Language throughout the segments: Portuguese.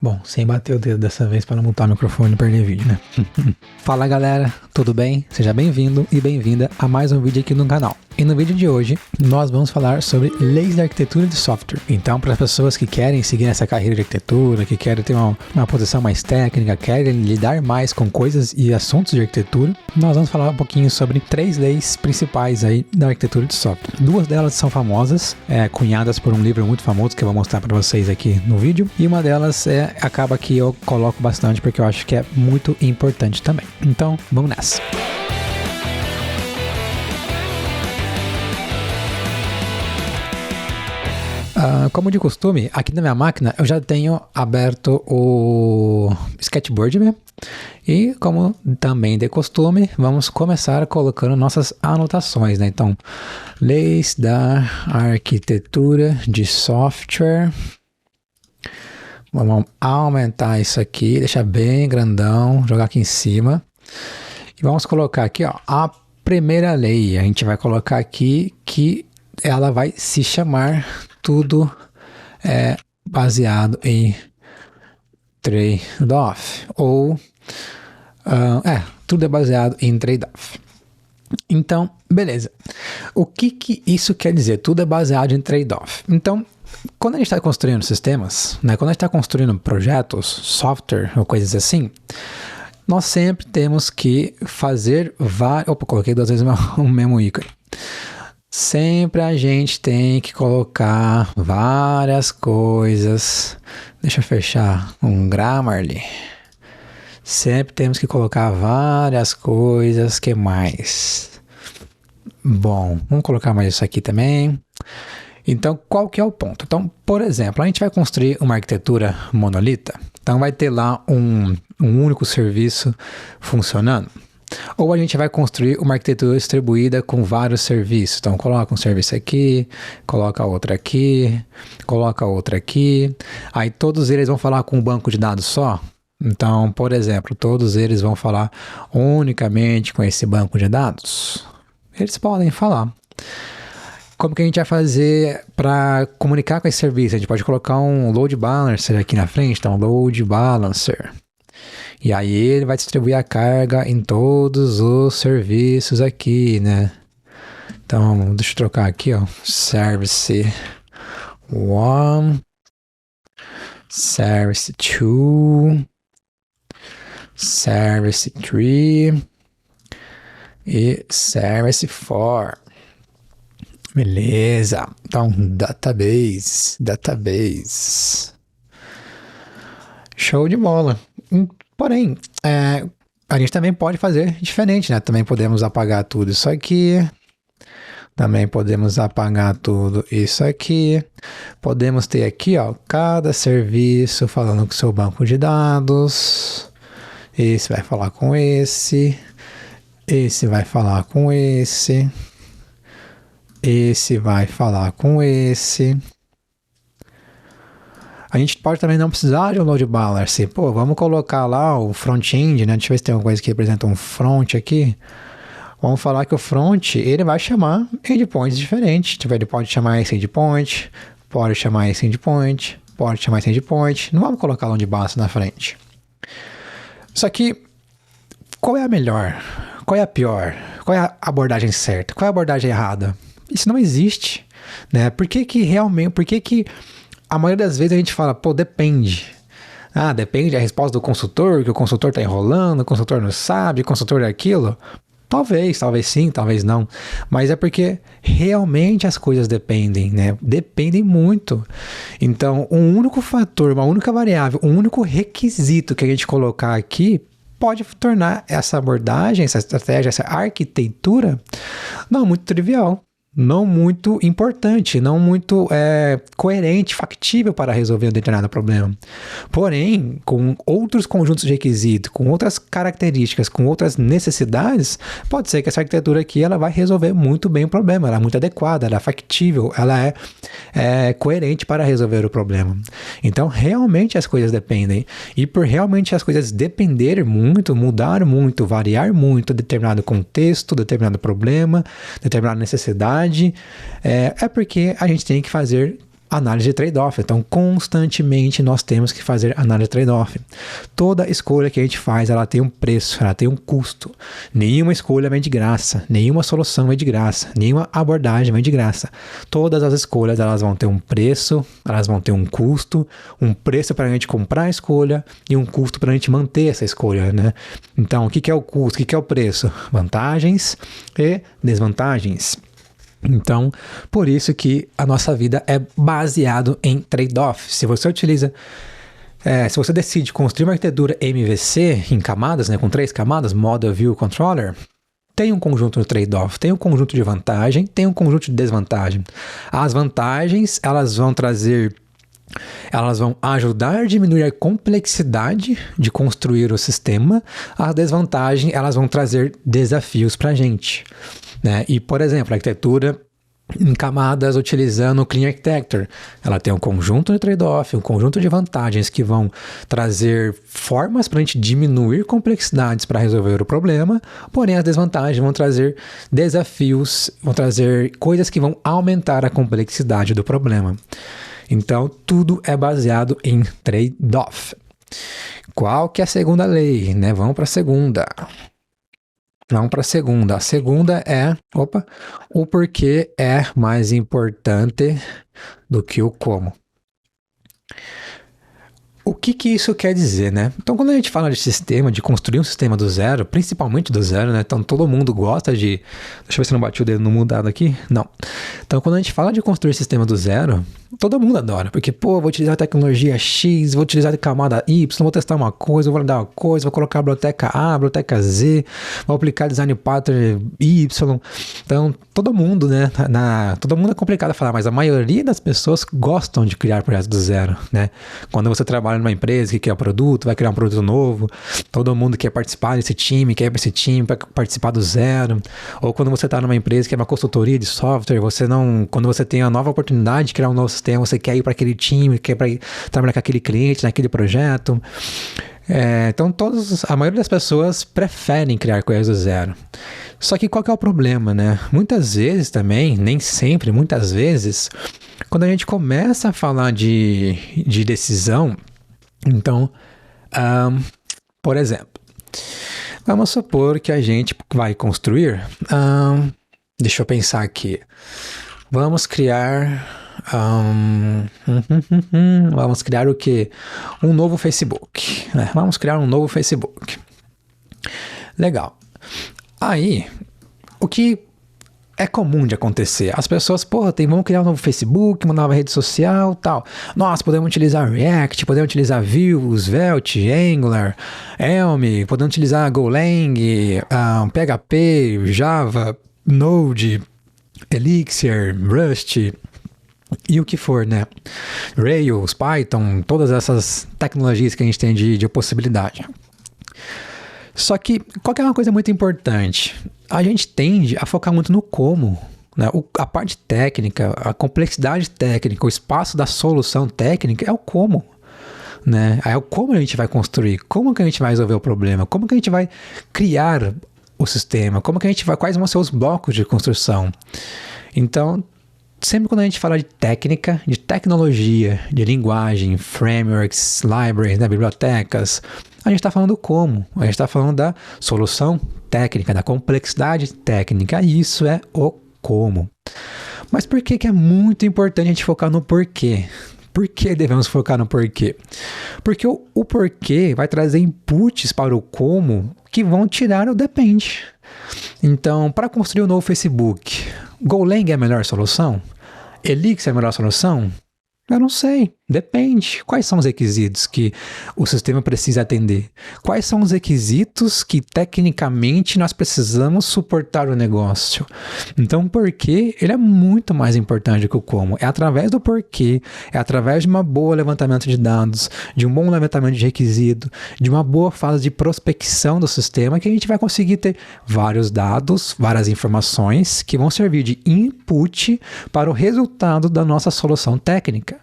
Bom, sem bater o dedo dessa vez para não mutar o microfone e perder vídeo, né? Fala galera, tudo bem? Seja bem-vindo e bem-vinda a mais um vídeo aqui no canal. E no vídeo de hoje, nós vamos falar sobre leis de arquitetura de software. Então, para as pessoas que querem seguir essa carreira de arquitetura, que querem ter uma posição mais técnica, querem lidar mais com coisas e assuntos de arquitetura, nós vamos falar um pouquinho sobre 3 leis principais aí da arquitetura de software. 2 delas são famosas, cunhadas por um livro muito famoso que eu vou mostrar para vocês aqui no vídeo. E uma delas acaba que eu coloco bastante porque eu acho que é muito importante também. Então, vamos nessa. Como de costume, aqui na minha máquina eu já tenho aberto o Sketchboard, né? E como também de costume, vamos começar colocando nossas anotações, né? Então, leis da arquitetura de software. Vamos aumentar isso aqui, deixar bem grandão, jogar aqui em cima. E vamos colocar aqui, ó, a primeira lei. A gente vai colocar aqui que ela vai se chamar tudo baseado em trade-off. Ou, tudo é baseado em trade-off. Então, beleza. O que isso quer dizer? Tudo é baseado em trade-off. Então, quando a gente está construindo sistemas, né, quando a gente está construindo projetos, software ou coisas assim, nós sempre temos que fazer vários... Opa, coloquei 2 vezes o mesmo ícone. Sempre a gente tem que colocar várias coisas. Deixa eu fechar um Grammarly. Sempre temos que colocar várias coisas. Que mais? Bom, vamos colocar mais isso aqui também. Então, qual que é o ponto? Então, por exemplo, a gente vai construir uma arquitetura monolita. Então, vai ter lá um único serviço funcionando. Ou a gente vai construir uma arquitetura distribuída com vários serviços. Então, coloca um serviço aqui, coloca outro aqui, coloca outro aqui. Aí, todos eles vão falar com um banco de dados só. Então, por exemplo, todos eles vão falar unicamente com esse banco de dados. Eles podem falar. Como que a gente vai fazer para comunicar com esse serviço? A gente pode colocar um load balancer aqui na frente, então load balancer. E aí ele vai distribuir a carga em todos os serviços aqui, né? Então, deixa eu trocar aqui, ó, service 1, service 2, service 3 e service 4. Beleza, então database, show de bola. Porém, a gente também pode fazer diferente, né? Também podemos apagar tudo isso aqui, também podemos apagar tudo isso aqui, podemos ter aqui, ó, cada serviço falando com o seu banco de dados, esse vai falar com esse vai falar com esse vai falar com esse. A gente pode também não precisar de um load balancer. Pô, vamos colocar lá o front-end, né? Deixa eu ver se tem alguma coisa que representa um front aqui. Vamos falar que o front, ele vai chamar endpoints diferentes. Tipo, ele pode chamar esse endpoint, pode chamar esse endpoint, pode chamar esse endpoint. Não vamos colocar load balancer na frente. Só que, qual é a melhor? Qual é a pior? Qual é a abordagem certa? Qual é a abordagem errada? Isso não existe, né? Por que a maioria das vezes a gente fala, pô, depende. Depende da resposta do consultor, que o consultor está enrolando, o consultor não sabe, o consultor é aquilo. Talvez sim, talvez não. Mas é porque realmente as coisas dependem, né? Dependem muito. Então, um único fator, uma única variável, um único requisito que a gente colocar aqui pode tornar essa abordagem, essa estratégia, essa arquitetura não muito trivial. Não muito importante, não muito coerente, factível para resolver um determinado problema. Porém, com outros conjuntos de requisitos, com outras características, com outras necessidades, pode ser que essa arquitetura aqui ela vai resolver muito bem o problema, ela é muito adequada, ela é factível, ela é coerente para resolver o problema. Então, realmente as coisas dependem. E por realmente as coisas dependerem muito, mudar muito, variar muito, determinado contexto, determinado problema, determinada necessidade, é porque a gente tem que fazer análise de trade-off. Então, constantemente nós temos que fazer análise de trade-off. Toda escolha que a gente faz, ela tem um preço, ela tem um custo. Nenhuma escolha vem de graça, nenhuma solução vem de graça, nenhuma abordagem vem de graça. Todas as escolhas, elas vão ter um preço, elas vão ter um custo, um preço para a gente comprar a escolha e um custo para a gente manter essa escolha, né? Então, o que é o custo? O que é o preço? Vantagens e desvantagens. Então, por isso que a nossa vida é baseado em trade-off. Se você decide construir uma arquitetura MVC em camadas, né, com 3 camadas, Model, View, Controller, tem um conjunto de trade-off, tem um conjunto de vantagem, tem um conjunto de desvantagem. As vantagens, elas vão ajudar a diminuir a complexidade de construir o sistema. As desvantagens, elas vão trazer desafios para a gente, né? E, por exemplo, a arquitetura em camadas utilizando o Clean Architecture, ela tem um conjunto de trade-off, um conjunto de vantagens que vão trazer formas para a gente diminuir complexidades para resolver o problema, porém as desvantagens vão trazer desafios, vão trazer coisas que vão aumentar a complexidade do problema. Então, tudo é baseado em trade-off. Qual que é a segunda lei, né? Vamos para a segunda. A segunda é, o porquê é mais importante do que o como. O que isso quer dizer, né? Então, quando a gente fala de sistema, de construir um sistema do zero, principalmente do zero, né? Então, todo mundo gosta de... Deixa eu ver se não bati o dedo no mudado aqui. Não. Então, quando a gente fala de construir sistema do zero, todo mundo adora. Porque, vou utilizar a tecnologia X, vou utilizar a camada Y, vou testar uma coisa, vou validar uma coisa, vou colocar a biblioteca A, a biblioteca Z, vou aplicar design pattern Y. Então, todo mundo, né? Todo mundo é complicado a falar, mas a maioria das pessoas gostam de criar projetos do zero, né? Quando você trabalha numa empresa que quer produto, vai criar um produto novo, todo mundo quer participar desse time, quer ir para esse time para participar do zero. Ou quando você está numa empresa que é uma consultoria de software, quando você tem a nova oportunidade de criar um novo sistema, você quer ir para aquele time, quer trabalhar com aquele cliente, naquele projeto. Então, a maioria das pessoas preferem criar coisas do zero. Só que qual que é o problema, né? Muitas vezes também, nem sempre, muitas vezes, quando a gente começa a falar de decisão, então, por exemplo, vamos supor que a gente vai construir, deixa eu pensar aqui, vamos criar o quê? Um novo Facebook, né? Vamos criar um novo Facebook. Legal. Aí, o que é comum de acontecer? As pessoas, vamos criar um novo Facebook, uma nova rede social, tal. Nós podemos utilizar React, podemos utilizar Vue, Svelte, Angular, Elm, podemos utilizar Golang, PHP, Java, Node, Elixir, Rust e o que for, né? Rails, Python, todas essas tecnologias que a gente tem de possibilidade. Só que, qual que é uma coisa muito importante? A gente tende a focar muito no como, né? A parte técnica, a complexidade técnica, o espaço da solução técnica é o como, né? É o como a gente vai construir, como que a gente vai resolver o problema, como que a gente vai criar o sistema, quais vão ser os blocos de construção. Então, sempre quando a gente fala de técnica, de tecnologia, de linguagem, frameworks, libraries, né, bibliotecas, a gente está falando como, a gente está falando da solução técnica, da complexidade técnica, e isso é o como. Mas por que é muito importante a gente focar no porquê? Por que devemos focar no porquê? Porque o porquê vai trazer inputs para o como que vão tirar o depende. Então, para construir um novo Facebook, Golang é a melhor solução? Elixir é a melhor solução? Eu não sei, depende. Quais são os requisitos que o sistema precisa atender? Quais são os requisitos que tecnicamente nós precisamos suportar o negócio? Então, o porquê, ele é muito mais importante que o como. É através do porquê, é através de uma boa levantamento de dados, de um bom levantamento de requisito, de uma boa fase de prospecção do sistema que a gente vai conseguir ter vários dados, várias informações que vão servir de input para o resultado da nossa solução técnica.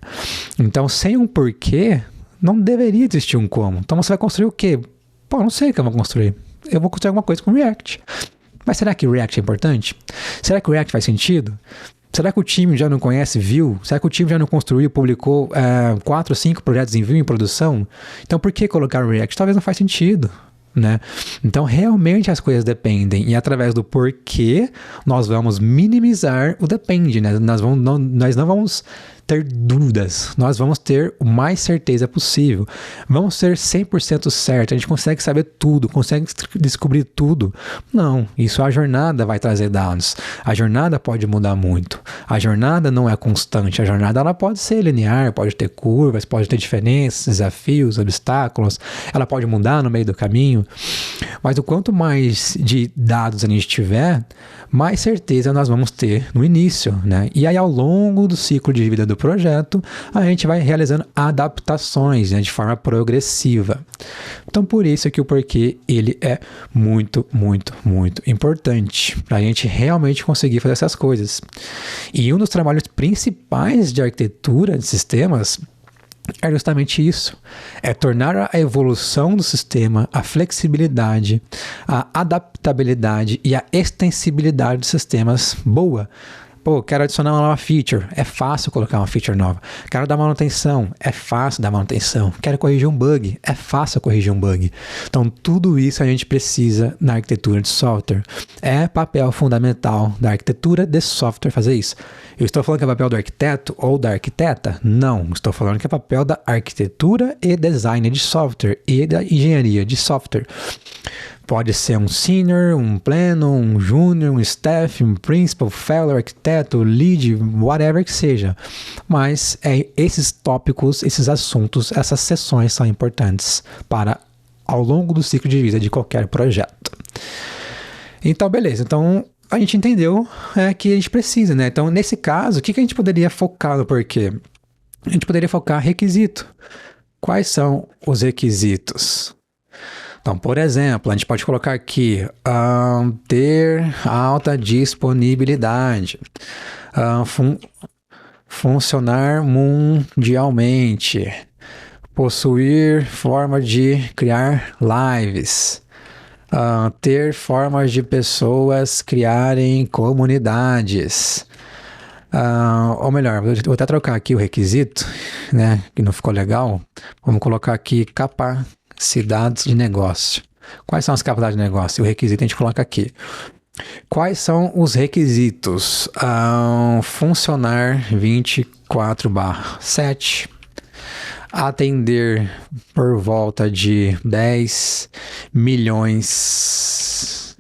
Então, sem um porquê, não deveria existir um como. Então, você vai construir o quê? Não sei o que eu vou construir. Eu vou construir alguma coisa com React. Mas será que React é importante? Será que o React faz sentido? Será que o time já não conhece Vue? Será que o time já não construiu, publicou 4 ou 5 projetos em Vue em produção? Então por que colocar o React? Talvez não faz sentido, né? Então realmente as coisas dependem, e através do porquê nós vamos minimizar o depende, né? Nós não vamos ter dúvidas, nós vamos ter o mais certeza possível, vamos ser 100% certo, a gente consegue saber tudo, consegue descobrir tudo. Não, isso a jornada vai trazer dados, a jornada pode mudar muito, a jornada não é constante, a jornada ela pode ser linear, pode ter curvas, pode ter diferenças, desafios, obstáculos, ela pode mudar no meio do caminho, mas o quanto mais de dados a gente tiver, mais certeza nós vamos ter no início, né? E aí ao longo do ciclo de vida do projeto, a gente vai realizando adaptações, né, de forma progressiva. Então por isso que o porquê ele é muito, muito, muito importante para a gente realmente conseguir fazer essas coisas. E um dos trabalhos principais de arquitetura de sistemas é justamente isso, é tornar a evolução do sistema, a flexibilidade, a adaptabilidade e a extensibilidade dos sistemas boa. Pô, quero adicionar uma nova feature, é fácil colocar uma feature nova. Quero dar manutenção, é fácil dar manutenção. Quero corrigir um bug, é fácil corrigir um bug. Então tudo isso a gente precisa na arquitetura de software. É papel fundamental da arquitetura de software fazer isso. Eu estou falando que é papel do arquiteto ou da arquiteta? Não, estou falando que é papel da arquitetura e design de software e da engenharia de software. Pode ser um senior, um pleno, um júnior, um staff, um principal, fellow, arquiteto, lead, whatever que seja. Mas esses tópicos, esses assuntos, essas sessões são importantes para ao longo do ciclo de vida de qualquer projeto. Então, beleza. Então, a gente entendeu que a gente precisa, né? Então, nesse caso, o que a gente poderia focar no porquê? A gente poderia focar requisito. Quais são os requisitos? Então, por exemplo, a gente pode colocar aqui ter alta disponibilidade, funcionar mundialmente, possuir forma de criar lives, ter formas de pessoas criarem comunidades. Ou melhor, vou até trocar aqui o requisito, né, que não ficou legal. Vamos colocar aqui capacidades de negócio. Quais são as capacidades de negócio? O requisito a gente coloca aqui. Quais são os requisitos? Funcionar 24/7. Atender por volta de 10 milhões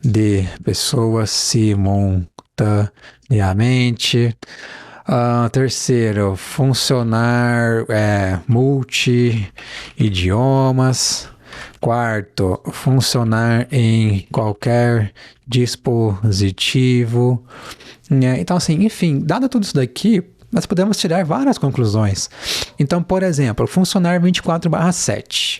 de pessoas simultaneamente. Terceiro, funcionar multi-idiomas. Quarto, funcionar em qualquer dispositivo. Então, assim, enfim, dado tudo isso daqui, nós podemos tirar várias conclusões. Então, por exemplo, funcionar 24/7.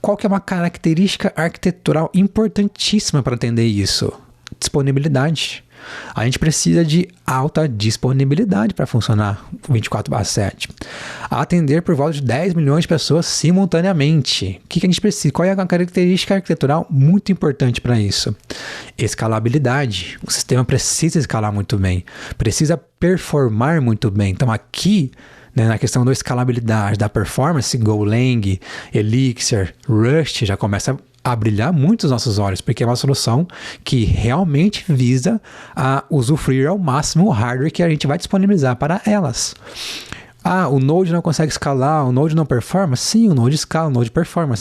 Qual que é uma característica arquitetural importantíssima para atender isso? Disponibilidade. A gente precisa de alta disponibilidade para funcionar 24/7. Atender por volta de 10 milhões de pessoas simultaneamente. O que a gente precisa? Qual é a característica arquitetural muito importante para isso? Escalabilidade. O sistema precisa escalar muito bem, precisa performar muito bem. Então aqui, né, na questão da escalabilidade, da performance, Golang, Elixir, Rust já começa a brilhar muito os nossos olhos, porque é uma solução que realmente visa a usufruir ao máximo o hardware que a gente vai disponibilizar para elas. O Node não consegue escalar, o Node não performa? Sim, o Node escala, o Node performa.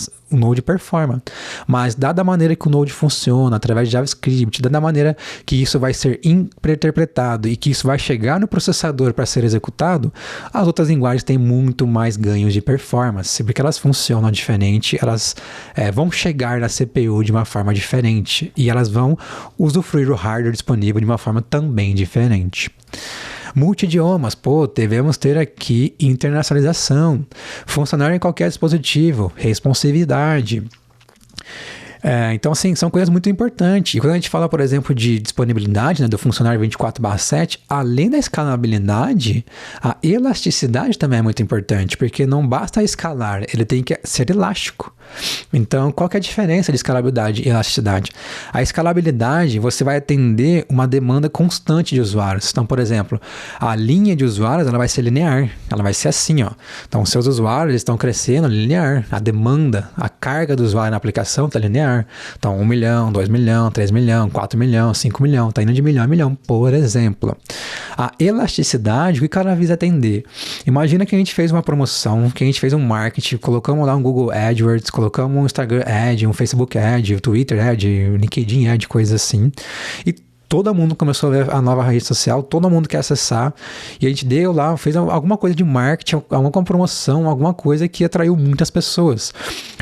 Mas dada a maneira que o Node funciona, através de JavaScript, dada a maneira que isso vai ser interpretado e que isso vai chegar no processador para ser executado, as outras linguagens têm muito mais ganhos de performance, porque elas funcionam diferente, elas vão chegar na CPU de uma forma diferente e elas vão usufruir o hardware disponível de uma forma também diferente. Multi-idiomas, devemos ter aqui internacionalização, funcionar em qualquer dispositivo, responsividade. Então, assim, são coisas muito importantes. E quando a gente fala, por exemplo, de disponibilidade, né, do funcionar 24/7, além da escalabilidade, a elasticidade também é muito importante, porque não basta escalar, ele tem que ser elástico. Então, qual que é a diferença de escalabilidade e elasticidade? A escalabilidade, você vai atender uma demanda constante de usuários. Então, por exemplo, a linha de usuários, ela vai ser linear, ela vai ser assim, ó. Então, seus usuários estão crescendo linear, a demanda, a carga do usuário na aplicação está linear. Então, 1 milhão, 2 milhões, 3 milhões, 4 milhões, 5 milhões, está indo de milhão a milhão, por exemplo. A elasticidade, o que ela visa atender? Imagina que a gente fez uma promoção, que a gente fez um marketing, colocamos lá um Google AdWords, colocamos um Instagram Ad, um Facebook Ad, um Twitter Ad, um LinkedIn Ad, coisas assim. E todo mundo começou a ver a nova rede social, todo mundo quer acessar, e a gente deu lá, fez alguma coisa de marketing, alguma promoção, alguma coisa que atraiu muitas pessoas.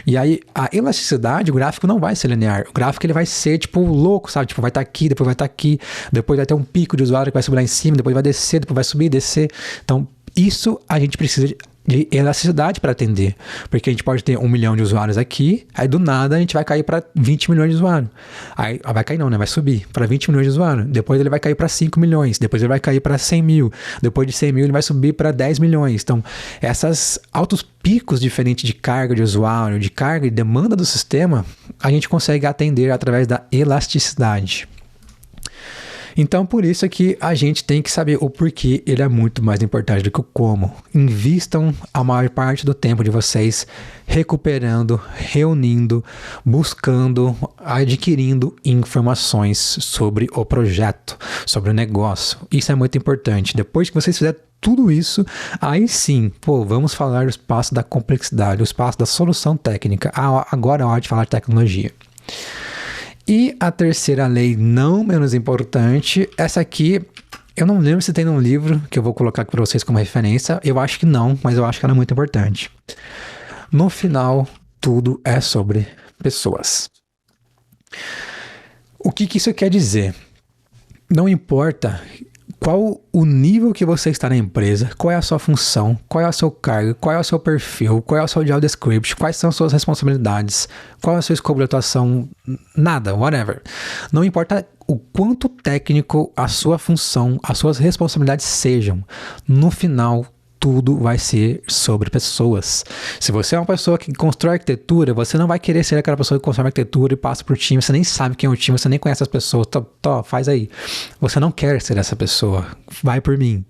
E aí, a elasticidade, o gráfico não vai ser linear, o gráfico ele vai ser, tipo, louco, sabe? Tipo, vai estar aqui, depois vai estar aqui, depois vai ter um pico de usuário que vai subir lá em cima, depois vai descer, depois vai subir e descer. Então, isso a gente precisa de elasticidade para atender, porque a gente pode ter 1 milhão de usuários aqui, aí do nada a gente vai cair para 20 milhões de usuários, aí vai cair não, né? Vai subir para 20 milhões de usuários, depois ele vai cair para 5 milhões, depois ele vai cair para 100 mil, depois de 100 mil ele vai subir para 10 milhões, então essas altos picos diferentes de carga de usuário, de carga e demanda do sistema, a gente consegue atender através da elasticidade. Então, por isso é que a gente tem que saber o porquê ele é muito mais importante do que o como. Invistam a maior parte do tempo de vocês recuperando, reunindo, buscando, adquirindo informações sobre o projeto, sobre o negócio. Isso é muito importante. Depois que vocês fizerem tudo isso, aí sim, vamos falar dos passos da complexidade, os passos da solução técnica. Agora é a hora de falar de tecnologia. E a terceira lei, não menos importante, essa aqui, eu não lembro se tem num livro que eu vou colocar aqui para vocês como referência, eu acho que não, mas eu acho que ela é muito importante. No final, tudo é sobre pessoas. O que isso quer dizer? Não importa qual o nível que você está na empresa, qual é a sua função, qual é o seu cargo, qual é o seu perfil, qual é o seu job description, quais são as suas responsabilidades, qual é o seu escopo de atuação, nada, whatever. Não importa o quanto técnico a sua função, as suas responsabilidades sejam, no final tudo vai ser sobre pessoas. Se você é uma pessoa que constrói arquitetura, você não vai querer ser aquela pessoa que constrói arquitetura e passa pro time, você nem sabe quem é o time, você nem conhece as pessoas, faz aí. Você não quer ser essa pessoa, vai por mim.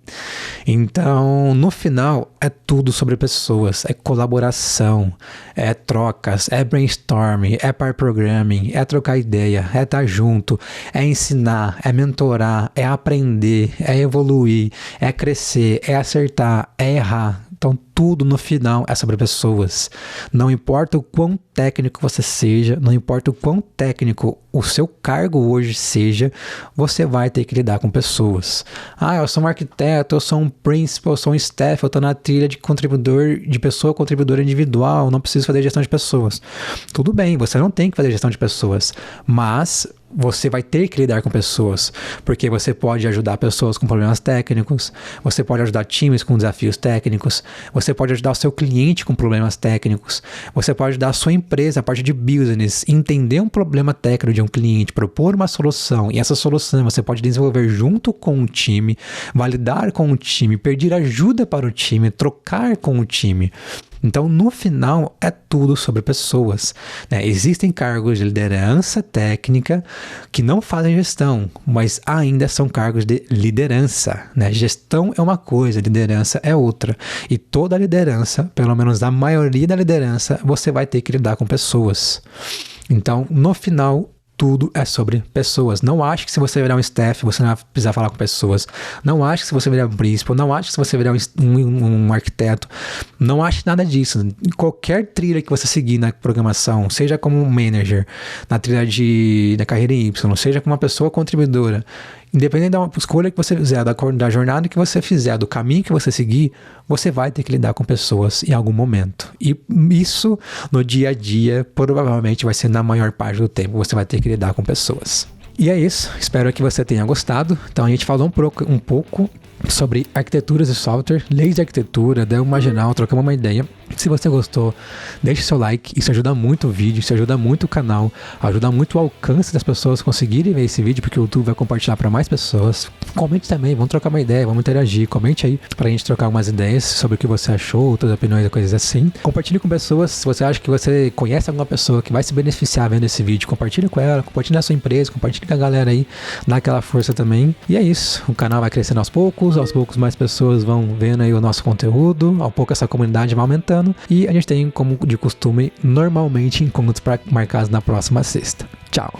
Então, no final, é tudo sobre pessoas, é colaboração, é trocas, é brainstorming, é pair programming, é trocar ideia, é estar junto, é ensinar, é mentorar, é aprender, é evoluir, é crescer, é acertar, é errar. Então tudo no final é sobre pessoas. Não importa o quão técnico você seja, não importa o quão técnico o seu cargo hoje seja, você vai ter que lidar com pessoas. Eu sou um arquiteto, eu sou um principal, eu sou um staff, eu estou na trilha de contribuidor, de pessoa contribuidora individual, não preciso fazer gestão de pessoas. Tudo bem, você não tem que fazer gestão de pessoas, mas você vai ter que lidar com pessoas, porque você pode ajudar pessoas com problemas técnicos, você pode ajudar times com desafios técnicos, você pode ajudar o seu cliente com problemas técnicos, você pode ajudar a sua empresa, a parte de business, entender um problema técnico de um cliente, propor uma solução, e essa solução você pode desenvolver junto com o time, validar com o time, pedir ajuda para o time, trocar com o time. Então, no final, é tudo sobre pessoas, né? Existem cargos de liderança técnica que não fazem gestão, mas ainda são cargos de liderança, né? Gestão é uma coisa, liderança é outra. E toda liderança, pelo menos a maioria da liderança, você vai ter que lidar com pessoas. Então, no final, tudo é sobre pessoas. Não ache que se você virar um staff, você não vai precisar falar com pessoas. Não ache que se você virar um principal, não ache que se você virar um arquiteto, não ache nada disso. Em qualquer trilha que você seguir na programação, seja como um manager, na trilha da carreira Y, seja como uma pessoa contribuidora, independente da escolha que você fizer, da jornada que você fizer, do caminho que você seguir, você vai ter que lidar com pessoas em algum momento. E isso, no dia a dia, provavelmente vai ser na maior parte do tempo, você vai ter que lidar com pessoas. E é isso, espero que você tenha gostado. Então a gente falou um pouco sobre arquiteturas e software, leis de arquitetura, deu uma geral, trocamos uma ideia. Se você gostou, deixe seu like, isso ajuda muito o vídeo, isso ajuda muito o canal, ajuda muito o alcance das pessoas conseguirem ver esse vídeo, porque o YouTube vai compartilhar para mais pessoas. Comente também, vamos trocar uma ideia, vamos interagir, comente aí pra gente trocar umas ideias sobre o que você achou, outras opiniões e coisas assim. Compartilhe com pessoas, se você acha que você conhece alguma pessoa que vai se beneficiar vendo esse vídeo, compartilhe com ela, compartilhe na sua empresa, compartilhe com a galera aí, dá aquela força também. E é isso, o canal vai crescendo aos poucos mais pessoas vão vendo aí o nosso conteúdo, ao pouco essa comunidade vai aumentando e a gente tem, como de costume, normalmente encontros marcados na próxima sexta. Tchau!